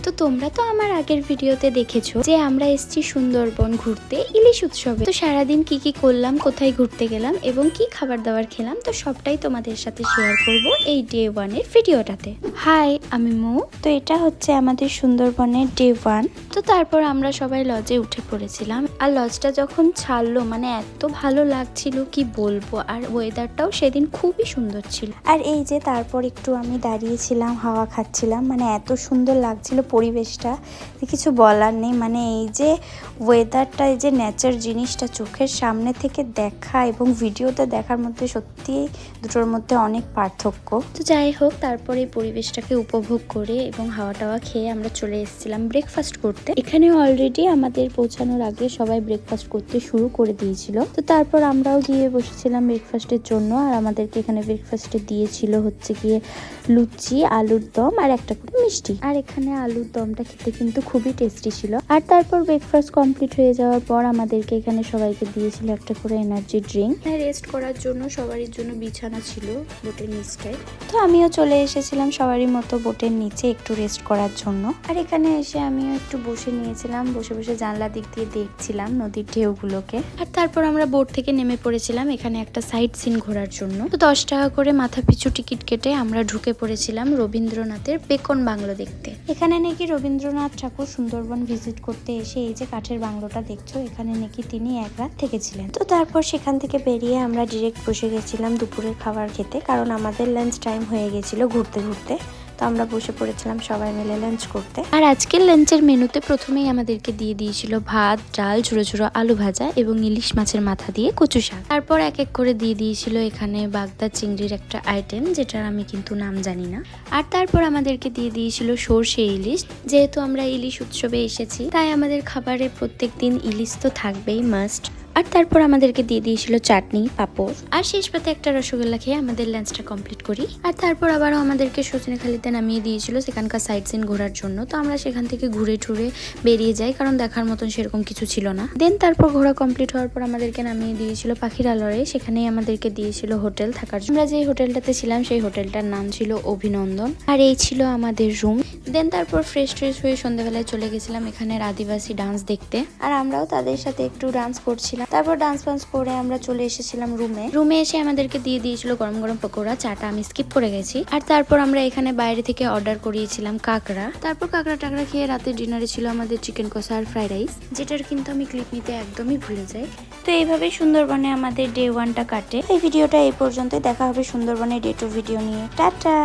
তো তোমরা তো আমার আগের ভিডিওতে দেখেছো যে আমরা এসেছি সুন্দরবন ঘুরতে ইলিশ উৎসবে। তো সারাদিন কি কি করলাম, কোথায় ঘুরতে গেলাম এবং কি খাবার দাবার খেলাম, তো সবটাই তোমাদের সাথে শেয়ার করব এই ডে 1 এর ভিডিওটাতে। হাই, আমি মু। তো এটা হচ্ছে আমাদের সুন্দরবনের ডে 1। তো তারপর আমরা সবাই লজে উঠে পড়েছিলাম। আর লজটা যখন ছাড়লো মানে এত ভালো লাগছিল কি বলবো। আর ওয়েদারটাও সেদিন খুবই সুন্দর ছিল। আর এই যে তারপর একটু আমি দাঁড়িয়েছিলাম, হাওয়া খাচ্ছিলাম, মানে এত সুন্দর লাগছিল পরিবেশটা, কিছু বলার নেই। মানে এই যে ওয়েদারটা, এই যে নেচার জিনিসটা চোখের সামনে থেকে দেখা এবং ভিডিওতে দেখার মধ্যে সত্যি দুটোর মধ্যে অনেক পার্থক্য। তো যাই হোক, তারপরে এই পরিবেশটাকে উপভোগ করে এবং হাওয়া টাওয়া খেয়ে আমরা চলে এসেছিলাম ব্রেকফাস্ট করতে। এখানে অলরেডি আমাদের পৌঁছানোর আগে সবাই ব্রেকফাস্ট করতে শুরু করে দিয়েছিল। তো তারপর আমরাও গিয়ে বসেছিলাম ব্রেকফাস্টের জন্য। আর আমাদেরকে এখানে ব্রেকফাস্টে দিয়েছিল হচ্ছে গিয়ে লুচি, আলুর দম আর একটা করে মিষ্টি। আর এখানে আলুর দমটা খেতে কিন্তু খুবই টেস্টি ছিল। আর তারপর ব্রেকফাস্ট কমপ্লিট হয়ে যাওয়ার পর আমাদেরকে এখানে সবাইকে দিয়েছিল একটা করে এনার্জি ড্রিঙ্ক। রেস্ট করার জন্য সবারই জন্য বিছানা ছিল বোটের নিচটায়। তো আমিও চলে এসেছিলাম সবারই মতো বোটের নিচে একটু রেস্ট করার জন্য। আর এখানে এসে আমিও একটু বসে নিয়েছিলাম, বসে বসে জানলা দিক দিয়ে দেখছিলাম নদীর ঢেউগুলোকে। আর তারপর আমরা বোট থেকে নেমে পড়েছিলাম এখানে একটা সাইট সিন ঘোরার জন্য। তো 10 টাকা করে মাথা পিছু টিকিট কেটে আমরা ঢুকে পড়েছিলাম রবীন্দ্রনাথের বেকন বাংলো দেখতে। এখানে নাকি রবীন্দ্রনাথ ঠাকুর সুন্দরবন ভিজিট করতে এসে এই যে কাঠের বাংলোটা দেখছো, এখানে নাকি তিনি এক রাত থেকেছিলেন। তো তারপর সেখান থেকে বেরিয়ে আমরা ডিরেক্ট বসে গেছিলাম দুপুরের খাবার খেতে, কারণ আমাদের লাঞ্চ টাইম হয়ে গেছিল ঘুরতে ঘুরতে। তো আমরা বসে পড়েছিলাম সবাই মিলে লাঞ্চ করতে। আর আজকের লাঞ্চের মেনুতে প্রথমেই আমাদেরকে দিয়ে দিয়েছিল ভাত, ডাল, ঝুড়ো ঝুড়ো আলু ভাজা এবং ইলিশ মাছের মাথা দিয়ে কচু শাক। তারপর এক এক করে দিয়ে দিয়েছিল এখানে বাগদা চিংড়ির একটা আইটেম, যেটার আমি কিন্তু নাম জানি না। আর তারপর আমাদেরকে দিয়ে দিয়েছিল সর্ষে ইলিশ। যেহেতু আমরা ইলিশ উৎসবে এসেছি তাই আমাদের খাবারে প্রত্যেক দিন ইলিশ তো থাকবেই, মাস্ট। আর তারপর আমাদেরকে দিয়ে দিয়েছিল চাটনি, পাঁপড় আর শেষ পাতে একটা রসগোল্লা খেয়ে আমাদের লাঞ্চটা কমপ্লিট করি। আর তারপর আবারও আমাদেরকে সজনেখালিতে নামিয়ে দিয়েছিল সেখানকার সাইট সিন ঘোরার জন্য। তো আমরা সেখান থেকে ঘুরে টুরে বেরিয়ে যাই, কারণ দেখার মতন সেরকম কিছু ছিল না। দেন তারপর ঘোরা কমপ্লিট হওয়ার পর আমাদেরকে নামিয়ে দিয়েছিল পাখিরালয়ে। সেখানেই আমাদেরকে দিয়েছিল হোটেল থাকার জন্য। আমরা যে হোটেলটাতে ছিলাম সেই হোটেলটার নাম ছিল অভিনন্দন। আর এই ছিল আমাদের রুম। দেন তারপর ফ্রেশ ট্রেশ হয়ে সন্ধ্যাবেলায় চলে গেছিলাম এখানের আদিবাসী ডান্স দেখতে। আর আমরাও তাদের সাথে একটু ডান্স করছিলাম। তারপর ডান্স ফান্স করে আমরা চলে এসেছিলাম রুমে এসে আমাদেরকে দিয়ে দিয়েছিল গরম গরম পকোড়া। চাটা আমি স্কিপ করে গেছি। আর তারপর আমরা এখানে বাইরে থেকে অর্ডার করিয়েছিলাম কাঁকড়া। তারপর কাঁকড়া টাকড়া খেয়ে রাতে ডিনারে ছিল আমাদের চিকেন কষা আর ফ্রাইড রাইস, যেটার কিন্তু আমি ক্লিপ নিতে একদমই ভুলে যাই। তো এইভাবেই সুন্দরবনে আমাদের ডে 1টা কাটে। এই ভিডিওটা এই পর্যন্তই, দেখা হবে সুন্দরবনের ডে 2 ভিডিও নিয়ে। টাটা।